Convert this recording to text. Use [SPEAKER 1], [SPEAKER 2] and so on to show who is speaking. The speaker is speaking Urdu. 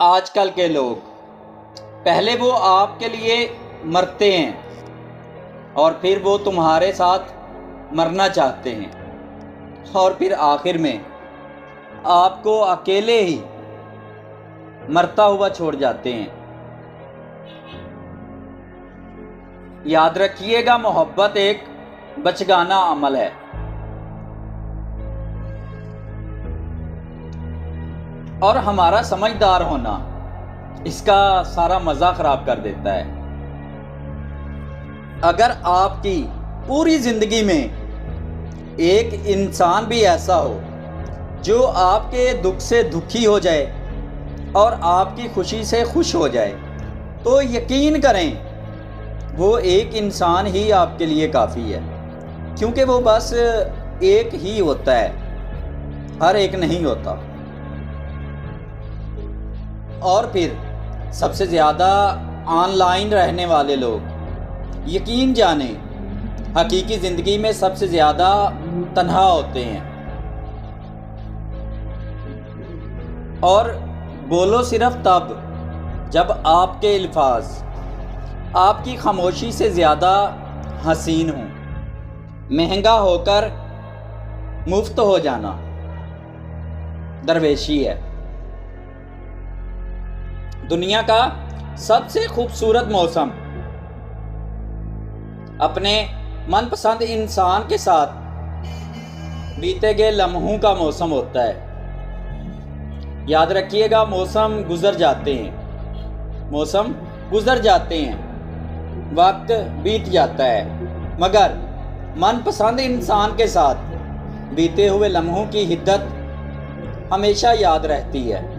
[SPEAKER 1] آج کل کے لوگ پہلے وہ آپ کے لیے مرتے ہیں اور پھر وہ تمہارے ساتھ مرنا چاہتے ہیں اور پھر آخر میں آپ کو اکیلے ہی مرتا ہوا چھوڑ جاتے ہیں۔ یاد رکھیے گا، محبت ایک بچگانہ عمل ہے۔ اور ہمارا سمجھدار ہونا اس کا سارا مزہ خراب کر دیتا ہے۔ اگر آپ کی پوری زندگی میں ایک انسان بھی ایسا ہو جو آپ کے دکھ سے دکھی ہو جائے اور آپ کی خوشی سے خوش ہو جائے تو یقین کریں وہ ایک انسان ہی آپ کے لیے کافی ہے، کیونکہ وہ بس ایک ہی ہوتا ہے، ہر ایک نہیں ہوتا۔ اور پھر سب سے زیادہ آن لائن رہنے والے لوگ یقین جانیں حقیقی زندگی میں سب سے زیادہ تنہا ہوتے ہیں۔ اور بولو صرف تب جب آپ کے الفاظ آپ کی خاموشی سے زیادہ حسین ہوں۔ مہنگا ہو کر مفت ہو جانا درویشی ہے۔ دنیا کا سب سے خوبصورت موسم اپنے من پسند انسان کے ساتھ بیتے گئے لمحوں کا موسم ہوتا ہے۔ یاد رکھیے گا، موسم گزر جاتے ہیں، وقت بیت جاتا ہے، مگر من پسند انسان کے ساتھ بیتے ہوئے لمحوں کی حدت ہمیشہ یاد رہتی ہے۔